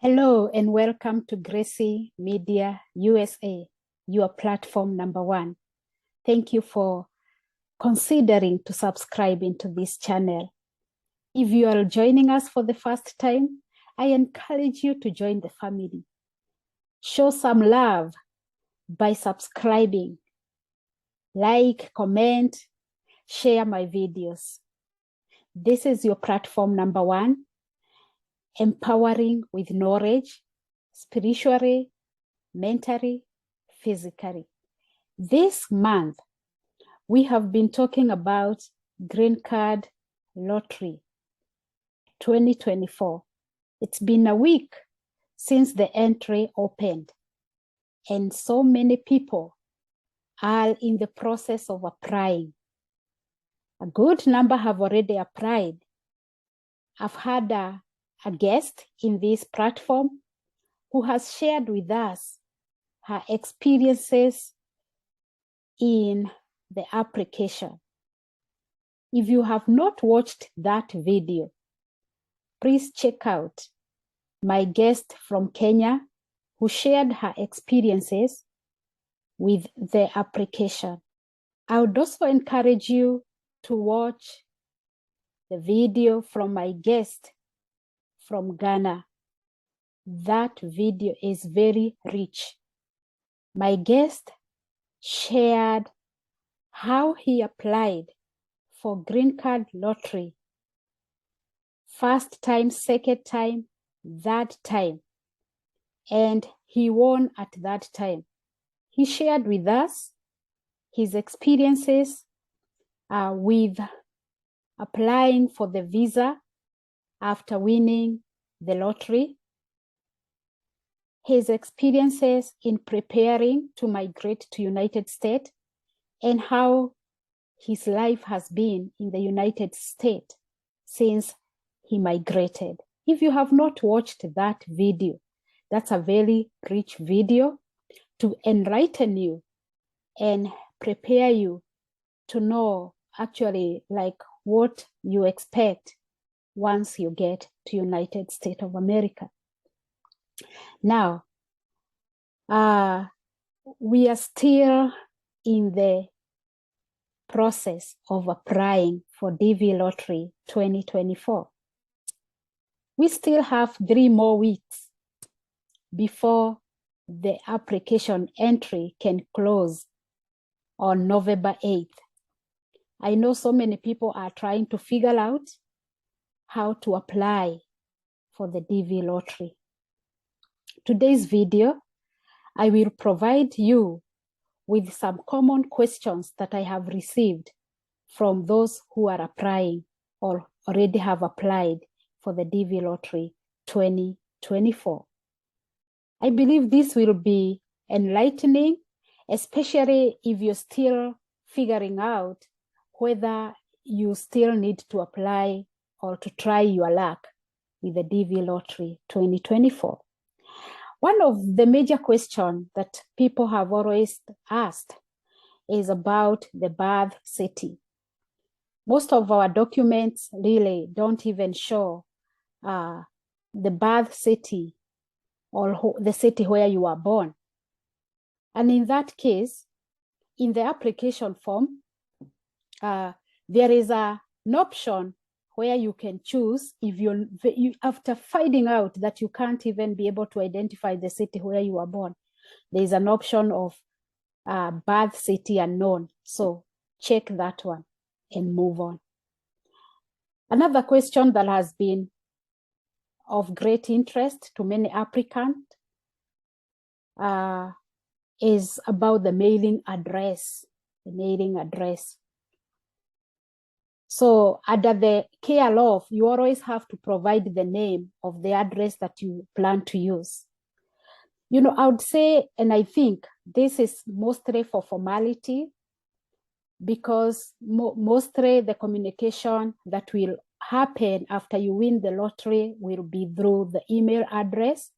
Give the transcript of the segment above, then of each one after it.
Hello and welcome to Gracie Media USA, your platform #1. Thank you for considering to subscribe into this channel. If you are joining us for the first time, I encourage you to join the family. Show some love by subscribing, like, comment, share my videos. This is your platform #1. Empowering with knowledge, spiritually, mentally, physically. This month, we have been talking about Green Card Lottery 2024. It's been a week since the entry opened, and so many people are in the process of applying. A good number have already applied. I've had a guest in this platform who has shared with us her experiences in the application. If you have not watched that video, please check out my guest from Kenya who shared her experiences with the application. I would also encourage you to watch the video from my guest from Ghana. That video is very rich. My guest shared how he applied for Green Card Lottery. First time, second time, third time. And he won at that time. He shared with us his experiences with applying for the visa after winning the lottery, his experiences in preparing to migrate to United States, and how his life has been in the United States since he migrated. If you have not watched that video, that's a very rich video to enlighten you and prepare you to know actually like what you expect once you get to United States of America. Now, we are still in the process of applying for DV Lottery 2024. We still have 3 more weeks before the application entry can close on November 8th. I know so many people are trying to figure out how to apply for the DV Lottery. Today's video, I will provide you with some common questions that I have received from those who are applying or already have applied for the DV Lottery 2024. I believe this will be enlightening, especially if you're still figuring out whether you still need to apply or to try your luck with the DV Lottery 2024. One of the major questions that people have always asked is about the birth city. Most of our documents really don't even show the birth city or the city where you are born. And in that case, in the application form, there is an option where you can choose if you after finding out that you can't even be able to identify the city where you are born, there is an option of birth city unknown. So check that one and move on. Another question that has been of great interest to many applicants is about the mailing address. The mailing address. So under the care law, you always have to provide the name of the address that you plan to use. You know, I would say, and I think this is mostly for formality, because mostly the communication that will happen after you win the lottery will be through the email address,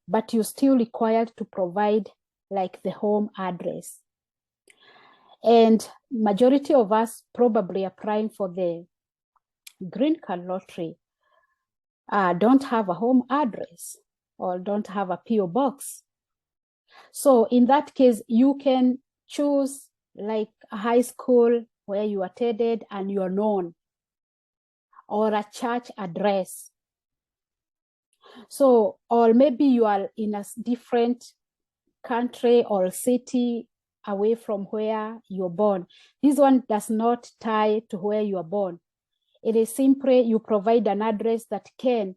but you're still required to provide like the home address. And majority of us probably applying for the Green Card Lottery don't have a home address. or don't have a PO box. So in that case, you can choose like a high school where you attended and you're known, or a church address. So, or maybe you are in a different country or city away from where you're born. This one does not tie to where you are born. It is simply you provide an address that can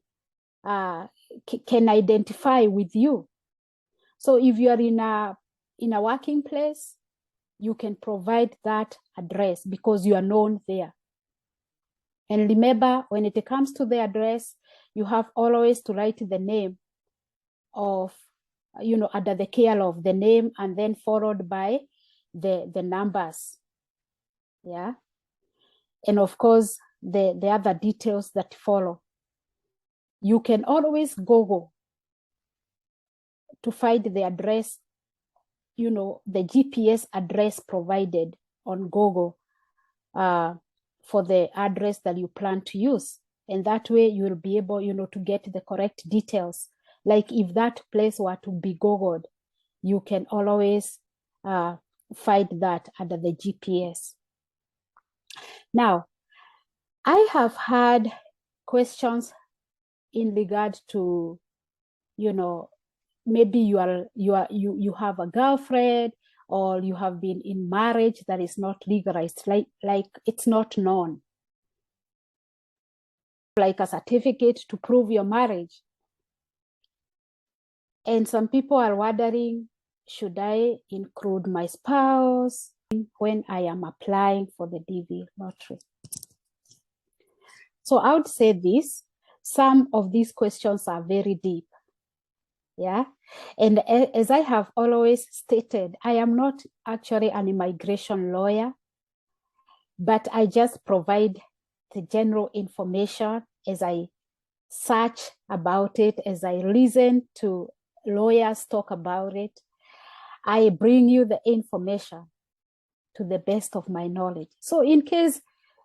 identify with you. So if you are in a working place, you can provide that address because you are known there. And remember, when it comes to the address, you have always to write the name of, under the care of the name, and then followed by the numbers. Yeah. And of course, the other details that follow. You can always Google to find the address, the GPS address provided on Google for the address that you plan to use. And that way you will be able, to get the correct details. Like if that place were to be Googled, you can always find that under the GPS. Now, I have had questions in regard to, maybe you have a girlfriend, or you have been in marriage that is not legalized, like it's not known, like a certificate to prove your marriage. And some people are wondering, should I include my spouse when I am applying for the DV lottery? So I would say this, some of these questions are very deep. Yeah. And as I have always stated, I am not actually an immigration lawyer, but I just provide the general information as I search about it, as I listen to lawyers talk about it. I bring you the information to the best of my knowledge. So in case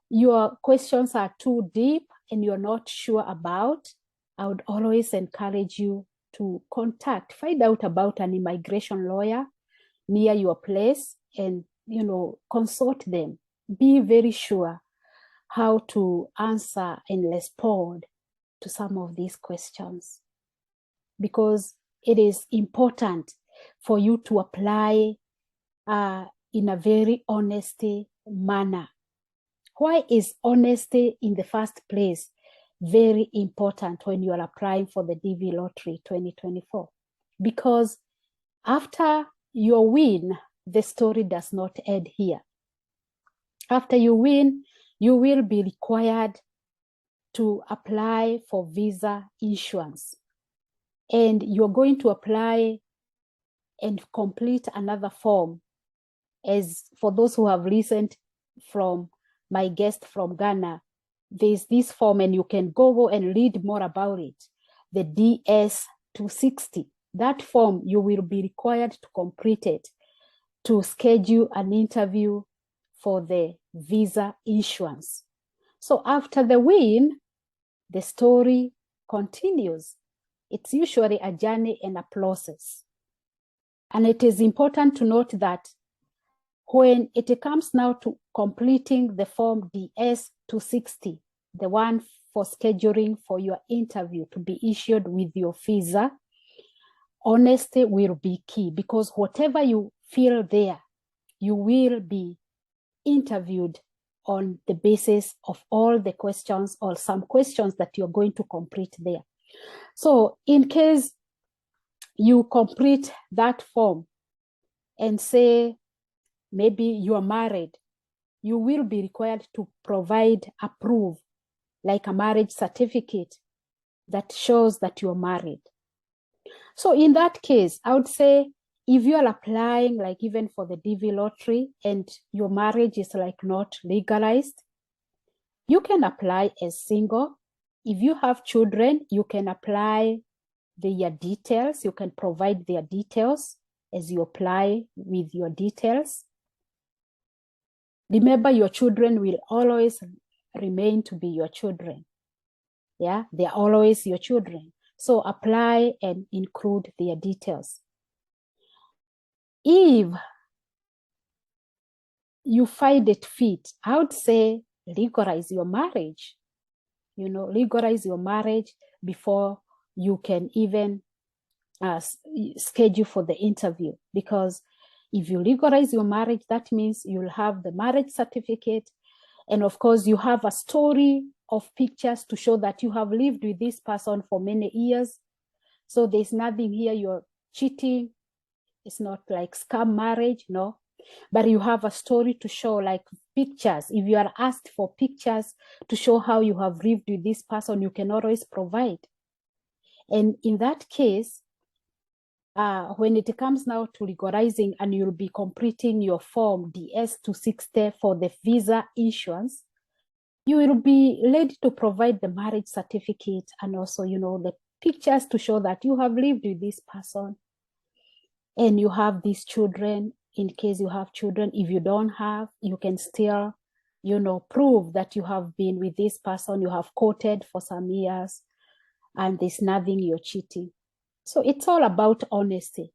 your questions are too deep and you're not sure about, I would always encourage you to find out about an immigration lawyer near your place and, consult them. Be very sure how to answer and respond to some of these questions, because it is important for you to apply in a very honesty manner. Why is honesty in the first place very important when you are applying for the DV Lottery 2024? Because after your win, the story does not end here. After you win, you will be required to apply for visa issuance. And you're going to apply and complete another form. As for those who have listened from my guest from Ghana, there's this form and you can go and read more about it, the DS-260. That form, you will be required to complete it to schedule an interview for the visa issuance. So after the win, the story continues. It's usually a journey and a process. And it is important to note that when it comes now to completing the form DS-260, the one for scheduling for your interview to be issued with your visa, honesty will be key, because whatever you feel there, you will be interviewed on the basis of all the questions or some questions that you're going to complete there. So in case you complete that form and say, maybe you are married, you will be required to provide a proof, like a marriage certificate that shows that you're married. So in that case, I would say if you are applying, like even for the DV lottery, and your marriage is like not legalized, you can apply as single. If you have children, you can apply their details. You can provide their details as you apply with your details. Remember, your children will always remain to be your children. Yeah, they are always your children. So apply and include their details. If you find it fit, I would say legalize your marriage. Legalize your marriage before you can even schedule for the interview. Because if you legalize your marriage, that means you'll have the marriage certificate. And of course, you have a story of pictures to show that you have lived with this person for many years. So there's nothing here, you're cheating. It's not like scam marriage, no. But you have a story to show, like pictures. If you are asked for pictures to show how you have lived with this person, you can always provide. And in that case, when it comes now to legalizing and you'll be completing your form DS-260 for the visa issuance, you will be ready to provide the marriage certificate and also, the pictures to show that you have lived with this person and you have these children. In case you have children, if you don't have, you can still, prove that you have been with this person, you have courted for some years, and there's nothing you're cheating. So it's all about honesty.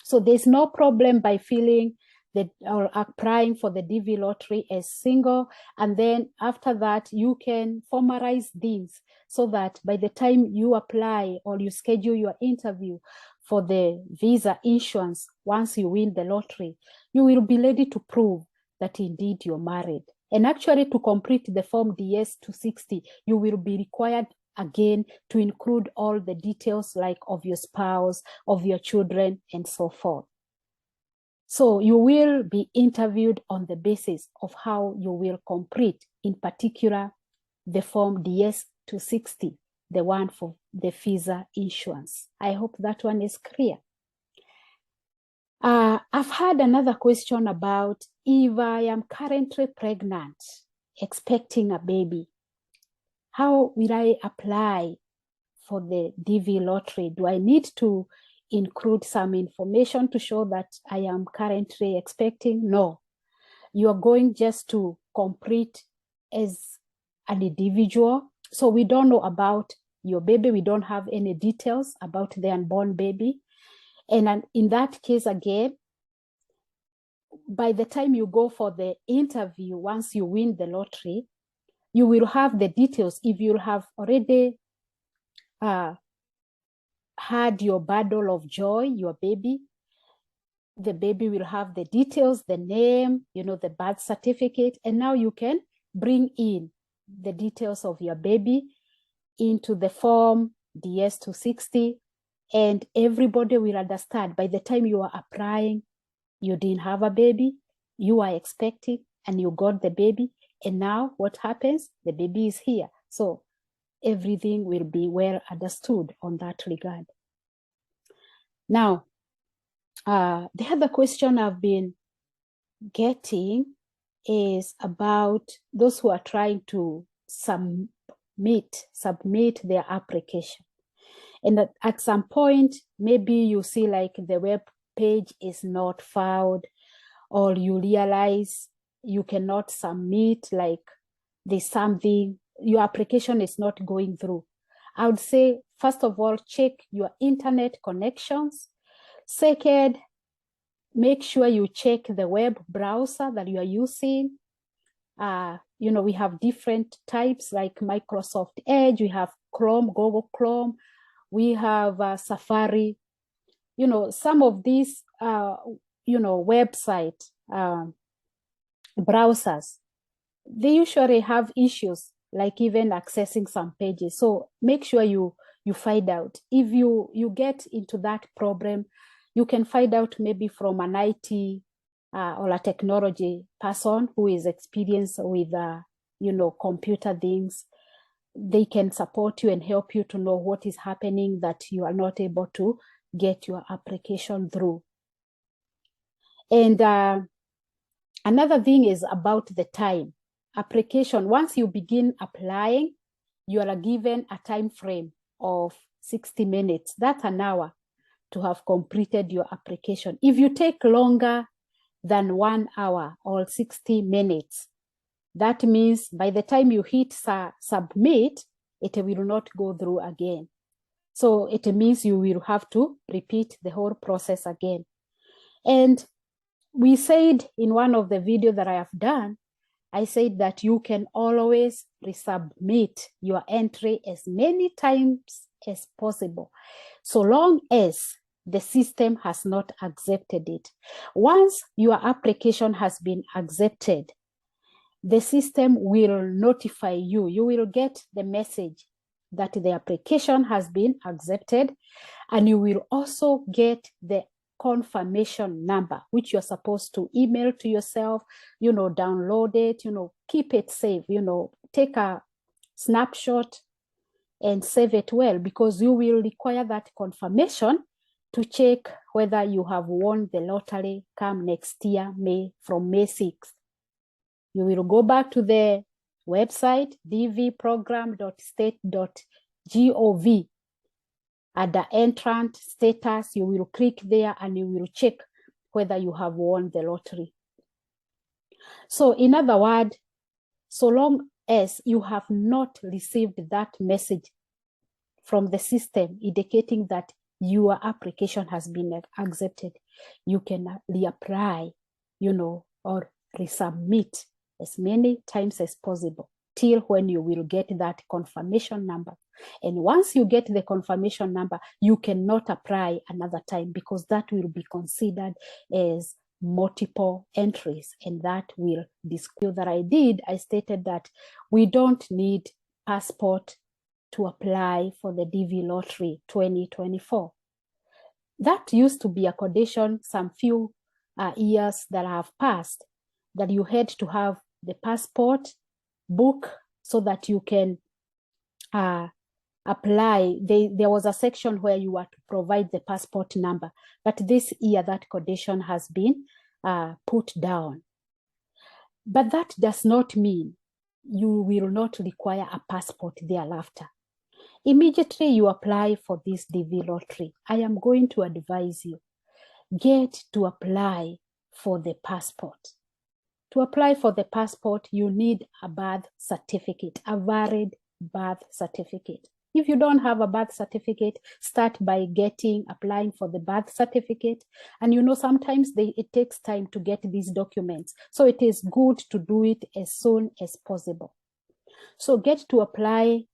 So there's no problem by feeling that or applying for the DV lottery as single. And then after that, you can formalize things so that by the time you apply or you schedule your interview for the visa issuance, once you win the lottery, you will be ready to prove that indeed you're married. And actually to complete the form DS-260, you will be required again to include all the details like of your spouse, of your children, and so forth. So you will be interviewed on the basis of how you will complete, in particular, the form DS-260, the one for the visa issuance. I hope that one is clear. I've had another question about if I am currently pregnant, expecting a baby, how will I apply for the DV lottery? Do I need to include some information to show that I am currently expecting? No, you are going just to complete as an individual. So we don't know about your baby. We don't have any details about the unborn baby. And in that case, again, by the time you go for the interview, once you win the lottery, you will have the details. If you have already had your bundle of joy, your baby, the baby will have the details, the name, the birth certificate, and now you can bring in the details of your baby into the form DS-260, and everybody will understand by the time you are applying, you didn't have a baby, you are expecting, and you got the baby, and now what happens? The baby is here. So everything will be well understood on that regard. Now, the other question I've been getting is about those who are trying to submit their application. And at some point, maybe you see like the web page is not found, or you realize you cannot submit, like there's something, your application is not going through. I would say, first of all, check your internet connections. Second, make sure you check the web browser that you are using. We have different types like Microsoft Edge, we have Chrome, Google Chrome, we have Safari. Some of these, website browsers, they usually have issues like even accessing some pages. So make sure you find out. If you get into that problem, you can find out maybe from an IT or a technology person who is experienced with, computer things. They can support you and help you to know what is happening that you are not able to get your application through. And another thing is about the time. Application, once you begin applying, you are given a time frame of 60 minutes. That's an hour to have completed your application. If you take longer than 1 hour or 60 minutes, that means by the time you hit submit, it will not go through again. So it means you will have to repeat the whole process again. And we said in one of the videos that I have done, I said that you can always resubmit your entry as many times as possible, so long as the system has not accepted it. Once your application has been accepted, the system will notify you. You will get the message that the application has been accepted, and you will also get the confirmation number, which you're supposed to email to yourself, download it, keep it safe, take a snapshot and save it well, because you will require that confirmation to check whether you have won the lottery come next year, from May 6th. You will go back to the website, dvprogram.state.gov. At the entrant status, you will click there and you will check whether you have won the lottery. So in other words, so long as you have not received that message from the system indicating that your application has been accepted, you can reapply, or resubmit as many times as possible till when you will get that confirmation number. And once you get the confirmation number, you cannot apply another time, because that will be considered as multiple entries, and that will disqualify. That I stated that we don't need passport to apply for the DV Lottery 2024. That used to be a condition some few years that have passed, that you had to have the passport book so that you can apply. There was a section where you were to provide the passport number, but this year that condition has been put down. But that does not mean you will not require a passport thereafter. Immediately you apply for this DV lottery, I am going to advise you, get to apply for the passport. To apply for the passport, you need a birth certificate, a valid birth certificate. If you don't have a birth certificate, start by applying for the birth certificate. And sometimes it takes time to get these documents. So it is good to do it as soon as possible. So get to apply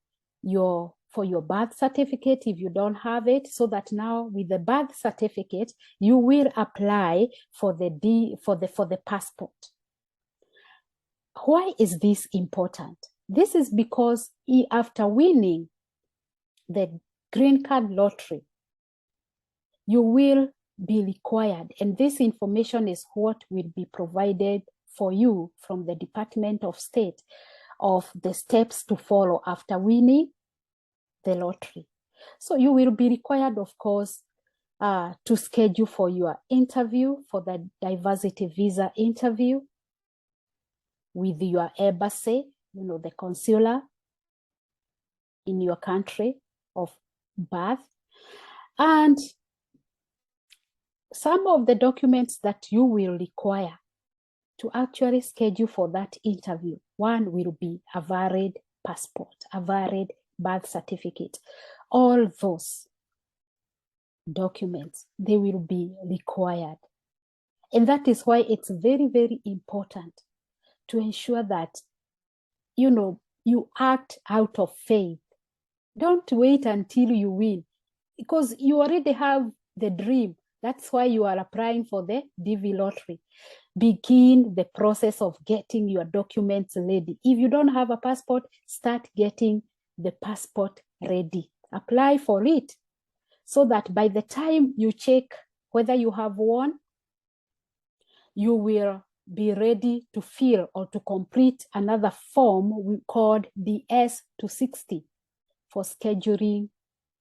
for your birth certificate if you don't have it, so that now with the birth certificate, you will apply for the passport. Why is this important? This is because after winning the green card lottery, you will be required, and this information is what will be provided for you from the Department of State, of the steps to follow after winning the lottery. So you will be required, of course, to schedule for your interview, for the diversity visa interview with your embassy, the consular in your country of birth. And some of the documents that you will require to actually schedule for that interview, one will be a valid passport, a valid birth certificate. All those documents, they will be required. And that is why it's very, very important to ensure that, you act out of faith. Don't wait until you win, because you already have the dream. That's why you are applying for the DV lottery. Begin the process of getting your documents ready. If you don't have a passport, start getting the passport ready. Apply for it, so that by the time you check whether you have won, you will be ready to fill or to complete another form called the S-260 for scheduling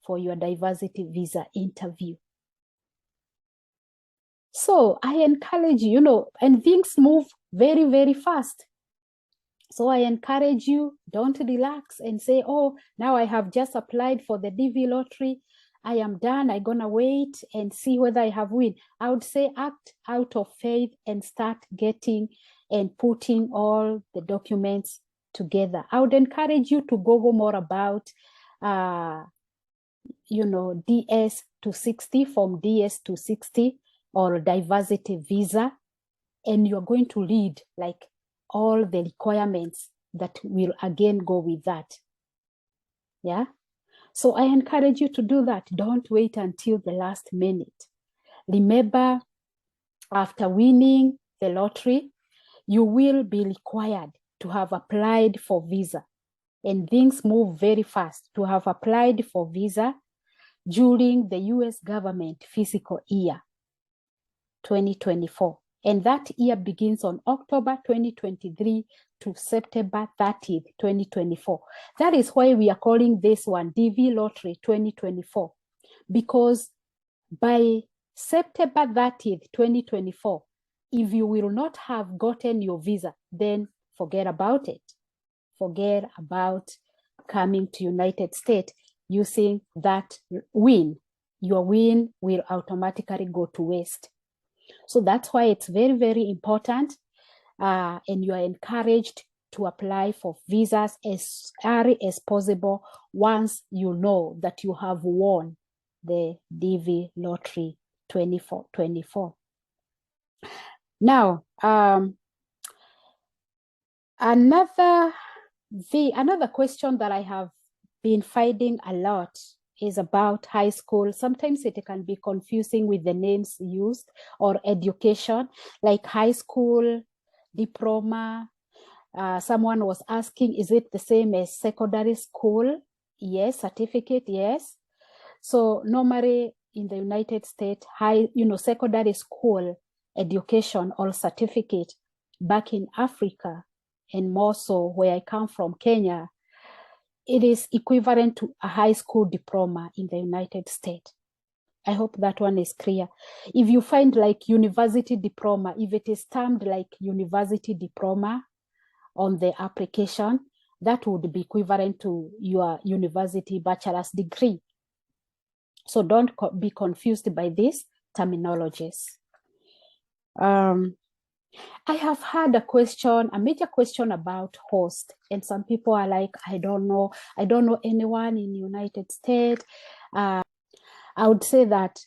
for your diversity visa interview. So I encourage you, and things move very, very fast. So I encourage you, don't relax and say, oh, now I have just applied for the DV lottery. I am done. I'm going to wait and see whether I have win. I would say act out of faith and start getting and putting all the documents together. I would encourage you to Google more about DS 260, Form DS 260 or diversity visa, and you're going to read like all the requirements that will again go with that. Yeah. So I encourage you to do that. Don't wait until the last minute. Remember, after winning the lottery, you will be required to have applied for visa. And things move very fast. To have applied for visa during the US government fiscal year 2024. And that year begins on October 2023 to September 30th, 2024. That is why we are calling this one DV Lottery 2024, because by September 30th, 2024, if you will not have gotten your visa, then forget about it. Forget about coming to United States using that win. Your win will automatically go to waste. So that's why it's very, very important, and you are encouraged to apply for visas as early as possible once you know that you have won the DV Lottery 24. Now, another question that I have been finding a lot is about high school. Sometimes it can be confusing with the names used, or education, like high school, diploma. Someone was asking, is it the same as secondary school? Yes. Certificate, yes. So normally in the United States, secondary school education or certificate, back in Africa, and more so where I come from, Kenya, it is equivalent to a high school diploma in the United States. I hope that one is clear. If you find like university diploma, if it is termed like university diploma on the application, that would be equivalent to your university bachelor's degree. So don't be confused by these terminologies. I have had a major question about host, and some people are like, I don't know anyone in the United States. I would say that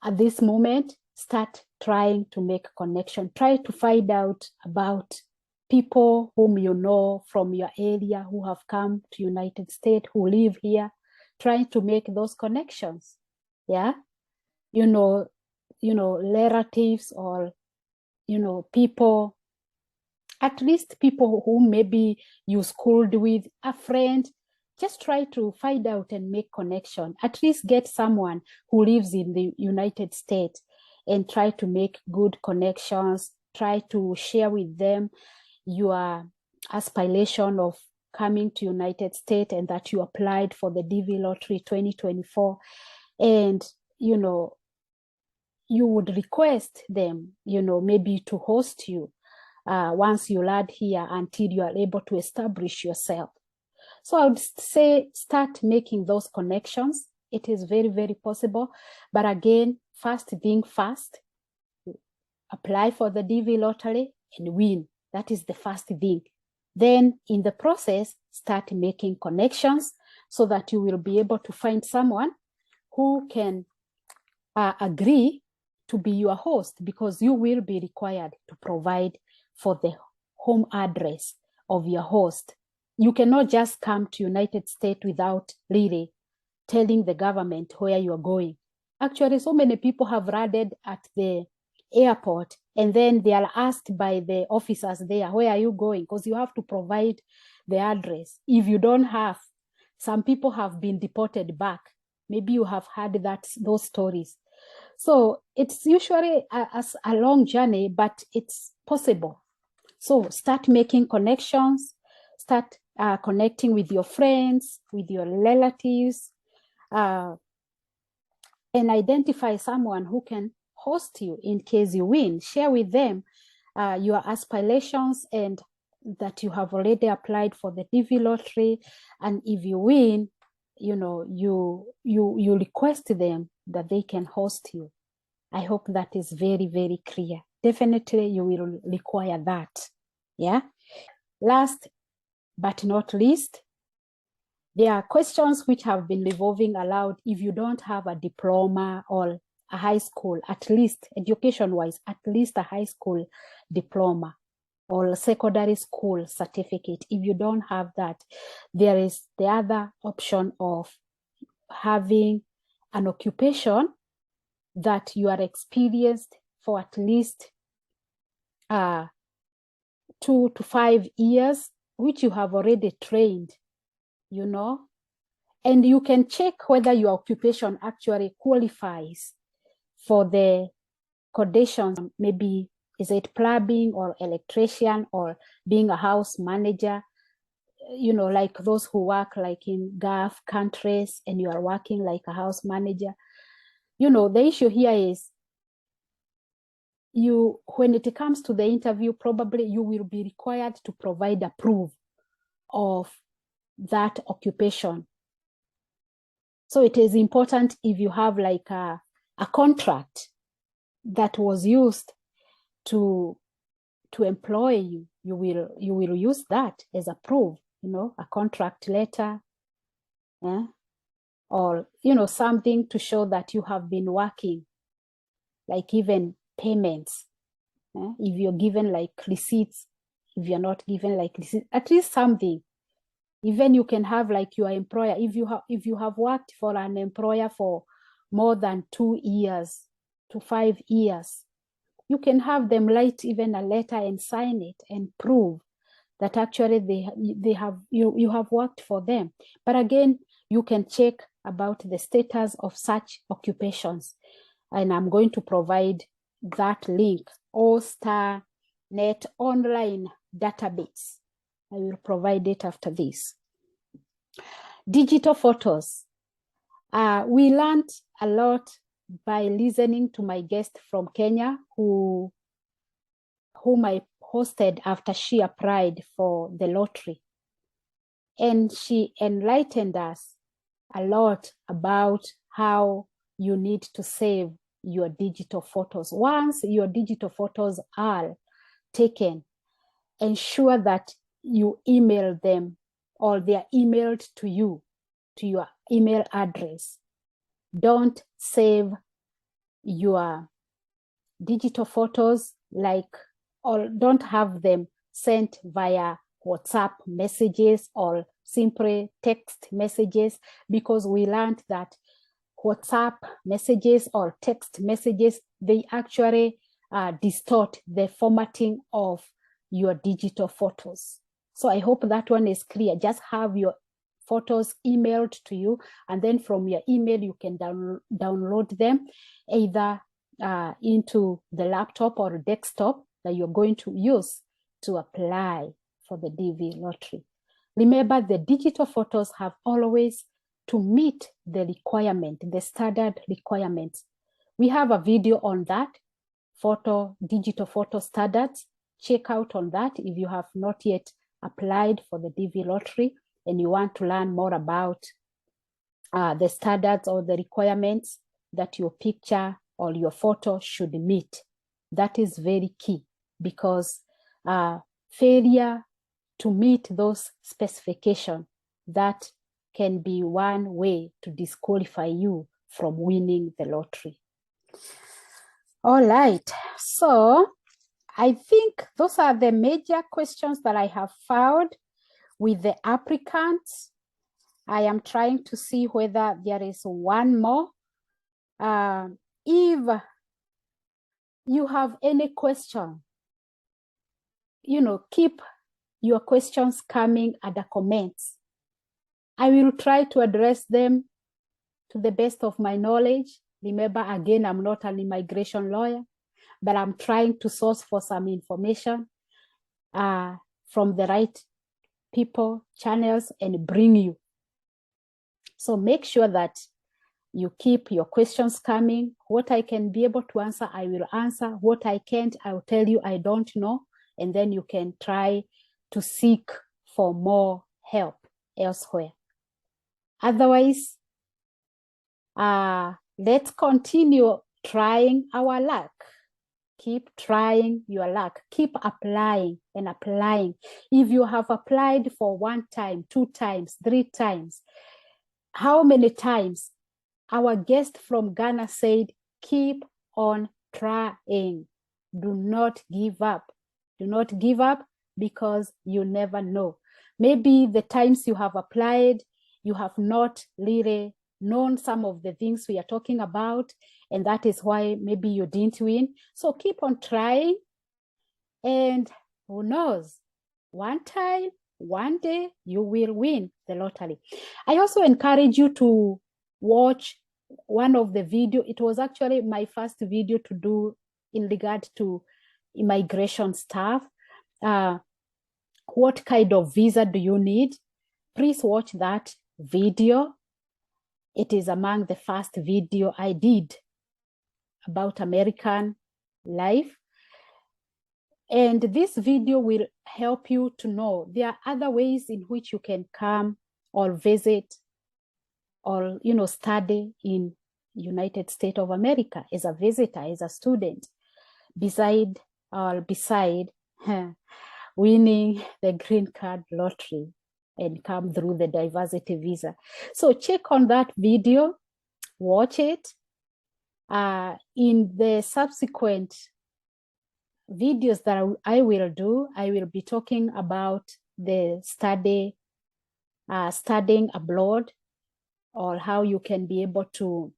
at this moment, start trying to make connection. Try to find out about people whom you know from your area who have come to United States, who live here. Try to make those connections. Yeah, relatives, or people, at least people who maybe you schooled with, a friend. Just try to find out and make connection. At least get someone who lives in the United States and try to make good connections. Try to share with them your aspiration of coming to United States and that you applied for the DV Lottery 2024. And, you would request them, maybe to host you once you land here until you are able to establish yourself. So I would say start making those connections. It is very, very possible. But again, first thing first, apply for the DV Lottery and win. That is the first thing. Then in the process, start making connections so that you will be able to find someone who can agree to be your host, because you will be required to provide for the home address of your host. You cannot just come to United States without really telling the government where you're going. Actually, so many people have landed at the airport and then they are asked by the officers there, where are you going? Because you have to provide the address. If you don't have, some people have been deported back. Maybe you have heard those stories. So it's usually a long journey, but it's possible. So start making connections, start connecting with your friends, with your relatives, and identify someone who can host you in case you win. Share with them your aspirations and that you have already applied for the DV Lottery. And if you win, you request them that they can host you. I hope that is very, very clear. Definitely you will require that. Yeah. Last but not least, There are questions which have been revolving around if you don't have a diploma or a high school, at least education-wise, at least a high school diploma or a secondary school certificate. If you don't have that, there is the other option of having an occupation that you are experienced for at least 2 to 5 years, which you have already trained, you know, and you can check whether your occupation actually qualifies for the conditions. Maybe is it plumbing or electrician or being a house manager, you know, like those who work like in Gulf countries and you are working like a house manager. You know, the issue here is when it comes to the interview, probably you will be required to provide a proof of that occupation. So it is important if you have like a contract that was used to employ you, you will use that as a proof, you know, a contract letter, yeah? Or, you know, something to show that you have been working, like even payments. Yeah? If you're given like receipts, if you're not given like receipts, at least something. Even you can have like your employer, if you have worked for an employer for more than 2 years to 5 years, you can have them write even a letter and sign it and prove that actually they have you have worked for them. But again, you can check about the status of such occupations, and I'm going to provide that link, All-Star Net online database. I will provide it after this. Digital photos. We learned a lot by listening to my guest from Kenya whom I hosted after she applied for the lottery. And she enlightened us a lot about how you need to save your digital photos. Once your digital photos are taken, ensure that you email them or they are emailed to you, to your email address. Don't save your digital photos or don't have them sent via WhatsApp messages or simply text messages, because we learned that WhatsApp messages or text messages, they actually distort the formatting of your digital photos. So I hope that one is clear. Just have your photos emailed to you, and then from your email you can download them either into the laptop or desktop that you're going to use to apply for the DV lottery. Remember, the digital photos have always to meet the requirement, the standard requirements. We have a video on that, digital photo standards. Check out on that if you have not yet applied for the DV lottery and you want to learn more about the standards or the requirements that your picture or your photo should meet. That is very key, because failure to meet those specifications, that can be one way to disqualify you from winning the lottery. All right, so I think those are the major questions that I have found with the applicants. I am trying to see whether there is one more. If you have any question, you know, keep your questions coming at the comments. I will try to address them to the best of my knowledge. Remember, again, I'm not an immigration lawyer, but I'm trying to source for some information from the right people, channels, and bring you. So make sure that you keep your questions coming. What I can be able to answer, I will answer. What I can't, I will tell you I don't know. And then you can try to seek for more help elsewhere. Otherwise, let's continue trying our luck. Keep trying your luck. Keep applying and applying. If you have applied for 1 time, 2 times, 3 times, how many times? Our guest from Ghana said, keep on trying. Do not give up. Do not give up, because you never know. Maybe the times you have applied, you have not really known some of the things we are talking about, and that is why maybe you didn't win. So keep on trying, and who knows, one time, one day, you will win the lottery. I also encourage you to watch one of the video. It was actually my first video to do in regard to immigration stuff. What kind of visa do you need? Please watch that video. It is among the first video I did about American life. And this video will help you to know there are other ways in which you can come or visit or, study in United States of America as a visitor, as a student, beside winning the green card lottery and come through the diversity visa. So check on that video, watch it. In the subsequent videos that I will do, I will be talking about the studying abroad, or how you can be able to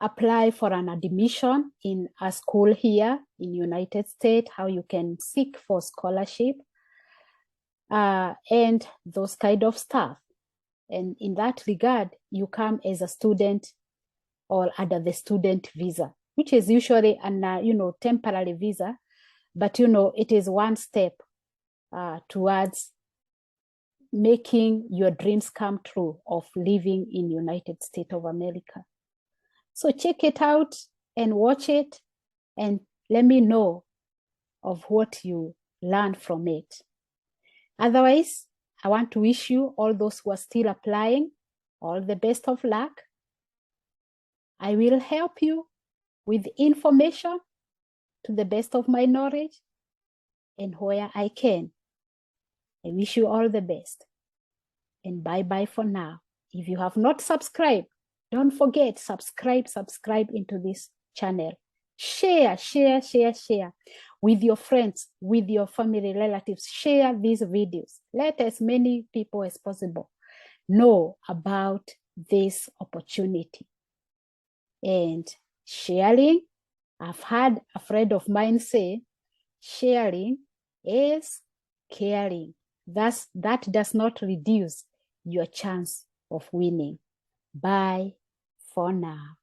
apply for an admission in a school here in United States, how you can seek for scholarship, and those kind of stuff. And in that regard, you come as a student or under the student visa, which is usually an temporary visa, but it is one step towards making your dreams come true of living in United States of America. So check it out and watch it, and let me know of what you learned from it. Otherwise, I want to wish you, all those who are still applying, all the best of luck. I will help you with information to the best of my knowledge and where I can. I wish you all the best. And bye-bye for now. If you have not subscribed, don't forget, subscribe into this channel. Share with your friends, with your family, relatives. Share these videos. Let as many people as possible know about this opportunity. And sharing, I've had a friend of mine say, sharing is caring. That does not reduce your chance of winning. Bye for now.